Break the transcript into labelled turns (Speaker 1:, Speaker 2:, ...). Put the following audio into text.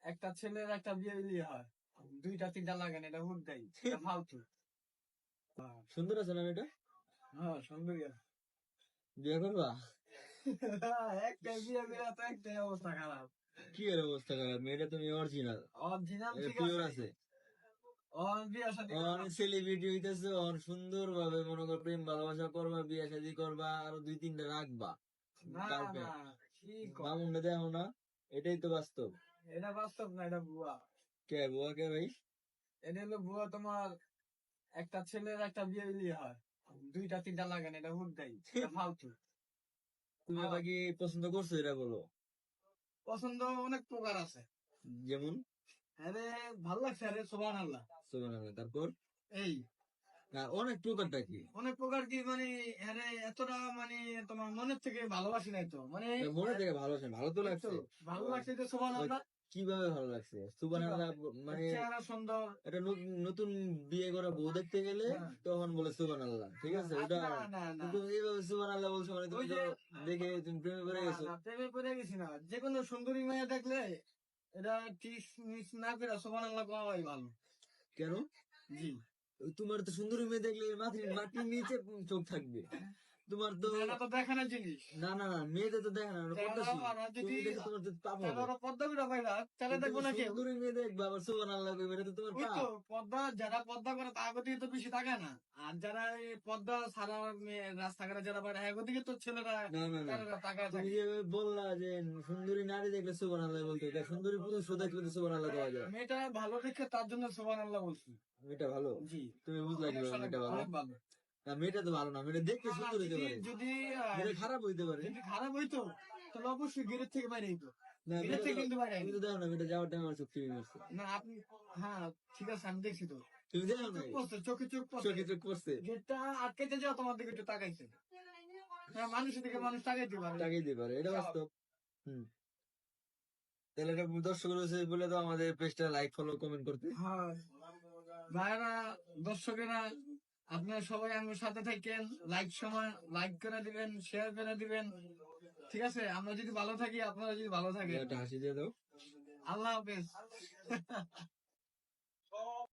Speaker 1: একটা ছেলের একটা বিয়ে হয়, দুইটা তিনটা লাগে না, এটা হুট দেয়, এটা ফালতু।
Speaker 2: সুন্দর আছে না মেয়েটা?
Speaker 1: হ্যাঁ, সুন্দরী আছে।
Speaker 2: বিয়ে করবা?
Speaker 1: একটা বিয়ে বিয়ে তো একটাই অবস্থা খারাপ।
Speaker 2: কি এর অবস্থা খারাপ? মেয়েটা তুমি অরিজিনাল,
Speaker 1: অরিজিনাল ঠিক
Speaker 2: পিওর
Speaker 1: আছে,
Speaker 2: আছে।
Speaker 1: ওর বিয়ে শাদী
Speaker 2: অনেক সেলিব্রিটি হইতেছে, অন সুন্দর ভাবে মনে কর প্রেম ভালোবাসা করবা, বিয়ে শাদী করবা, আরো দুই তিনটা রাখবা
Speaker 1: না না,
Speaker 2: গার্লফ্রেন্ড।
Speaker 1: কি কর,
Speaker 2: মামুনটা দেখো না, এটাই তো বাস্তব।
Speaker 1: এটা বাস্তব না, এটা ভুয়া।
Speaker 2: কে বুয়া কে ভাই?
Speaker 1: এটা হলো ভুয়া। তোমার একটা ছেলের একটা বিয়ে হয়, দুইটা তিনটা লাগে না, এটা হুট দেয়, এটা ফালতু।
Speaker 2: তুমি
Speaker 1: হ্যাঁ,
Speaker 2: আবার কি পছন্দ করছো এটা বলো?
Speaker 1: পছন্দ অনেক প্রকার আছে।
Speaker 2: যেমন?
Speaker 1: আরে ভাল লাগছে, আরে সুবহানাল্লাহ।
Speaker 2: সুবহানাল্লাহ, তারপর?
Speaker 1: এই
Speaker 2: আর অনেক প্রকারটা কি?
Speaker 1: অনেক প্রকার কি মানে, আরে এতটা মানে তোমার মনের থেকে ভালোবাসি নাই তো মানে,
Speaker 2: মনে থেকে ভালো ভালো তো
Speaker 1: এই তো
Speaker 2: লাগছে।
Speaker 1: ভালো লাগছে তো
Speaker 2: ওই
Speaker 1: সুবহানাল্লাহ।
Speaker 2: কিভাবে ভালো লাগছে সুবহানাল্লাহ?
Speaker 1: কিভাবে? ওর
Speaker 2: মানে
Speaker 1: চেহারা সুন্দর।
Speaker 2: এটা নতুন বিয়ে করা বউ দেখতে গেলে
Speaker 1: হ্যাঁ,
Speaker 2: তখন বলে সুবহানাল্লাহ, ঠিক
Speaker 1: হ্যাঁ,
Speaker 2: আছে ওটা।
Speaker 1: না না না,
Speaker 2: কিন্তু এইভাবে সুবহানাল্লাহ বলছো মানে
Speaker 1: ওই
Speaker 2: তুমি তো
Speaker 1: যে
Speaker 2: দেখে তুমি প্রেমে পড়ে
Speaker 1: না
Speaker 2: গেছো।
Speaker 1: না, প্রেমে পড়ে গেছি না, যে কোনো সুন্দরী মেয়ে দেখলে এটা কিস মিস না করে সুবহানাল্লাহ কওয়াই ভালো।
Speaker 2: কেন?
Speaker 1: জি,
Speaker 2: তোমার তো সুন্দরী মেয়ে দেখলে মাটির নিচে চোখ থাকবে। তোমার তো
Speaker 1: এটা তো দেখানোর জিনিস।
Speaker 2: না না না, মেয়েদের তো দেখে না, ওরা পর্দাশীল।
Speaker 1: ওরা যদি
Speaker 2: তুমি দেখে তোমার তো পাপ
Speaker 1: তাহলে
Speaker 2: হবে।
Speaker 1: ওরা পদ্মা করে পাই না, তাহলে
Speaker 2: তুমি
Speaker 1: দেখবো না কেউ।
Speaker 2: সুন্দরী মেয়ে দেখবা আবার সুবহানাল্লাহ কইবে, এটা তো তোমার
Speaker 1: ওই তো
Speaker 2: পাপ।
Speaker 1: পদ্মা, যারা পদ্মা করে তার দিকে তো বেশি তাকায় না। আর যারা এই পদ্মা ছাড়া রাস্তাঘাটে যারা বাইরে হ্যাঁ দিকে তো ছেলেরা
Speaker 2: না না না,
Speaker 1: তারা তাকায়
Speaker 2: তুমি
Speaker 1: থাকে।
Speaker 2: যে বললা যে সুন্দরী নারী দেখলে সুবহানাল্লাহ বলতে, এটা সুন্দরী পুরুষ দেখলে তো সুবহানাল্লাহ পাওয়া যায়।
Speaker 1: মেয়েটা ভালো দেখে তার জন্য সুবহানাল্লাহ বলছি।
Speaker 2: মেয়েটা ভালো?
Speaker 1: জি,
Speaker 2: তুমি বুঝলা
Speaker 1: অনেক
Speaker 2: কিভাবে
Speaker 1: অনেক
Speaker 2: মেয়েটা ভালো?
Speaker 1: অনেক ভালো।
Speaker 2: না, মেয়েটা তো ভালো না, মেয়েটা দেখতে
Speaker 1: না,
Speaker 2: সুন্দর হইতে
Speaker 1: যদি
Speaker 2: পারে,
Speaker 1: যদি
Speaker 2: মেয়েটা খারাপ হইতে পারে।
Speaker 1: যদি খারাপ হইতো তাহলে অবশ্যই গেটের থেকে বাইরে হইতো।
Speaker 2: না
Speaker 1: গেটের
Speaker 2: মেয়েটা তো,
Speaker 1: থেকে কিন্তু বাইরে
Speaker 2: তুমি
Speaker 1: হয়নি।
Speaker 2: তো দেখো না মেয়েটা যাওয়ার টাইম আমার চোখ টিভি মারছে।
Speaker 1: না আপনি, হ্যাঁ ঠিক আছে, আমি দেখছি তো।
Speaker 2: তুমি দেখো
Speaker 1: চোখ
Speaker 2: নাই?
Speaker 1: পড়ছে, চোখে চোখ পড়ছে।
Speaker 2: চোখে চোখ পড়ছে।
Speaker 1: গেটটা আটকাইতে যাও, তোমার দিকে একটু তাকাইছে। হ্যাঁ, মানুষের দিকে মানুষ তাকাইতে পারে,
Speaker 2: তাকেই দিতে পারে, এটা বাস্তব।
Speaker 1: স্বাভাবিক।
Speaker 2: হম। তাহলে এটা দর্শক রয়েছে বলে তো আমাদের পেজটা লাইক ফলো কমেন্ট করতে।
Speaker 1: হ্যাঁ, ভাইরা, দর্শকেরা, আপনারা সবাই আমার সাথে থাকেন, লাইক করে দিবেন, শেয়ার করে দিবেন। ঠিক আছে, আমরা যদি ভালো থাকি, আপনারা যদি ভালো থাকেন।
Speaker 2: একটা হাসি দিয়ে দাও।
Speaker 1: আল্লাহ হাফেজ।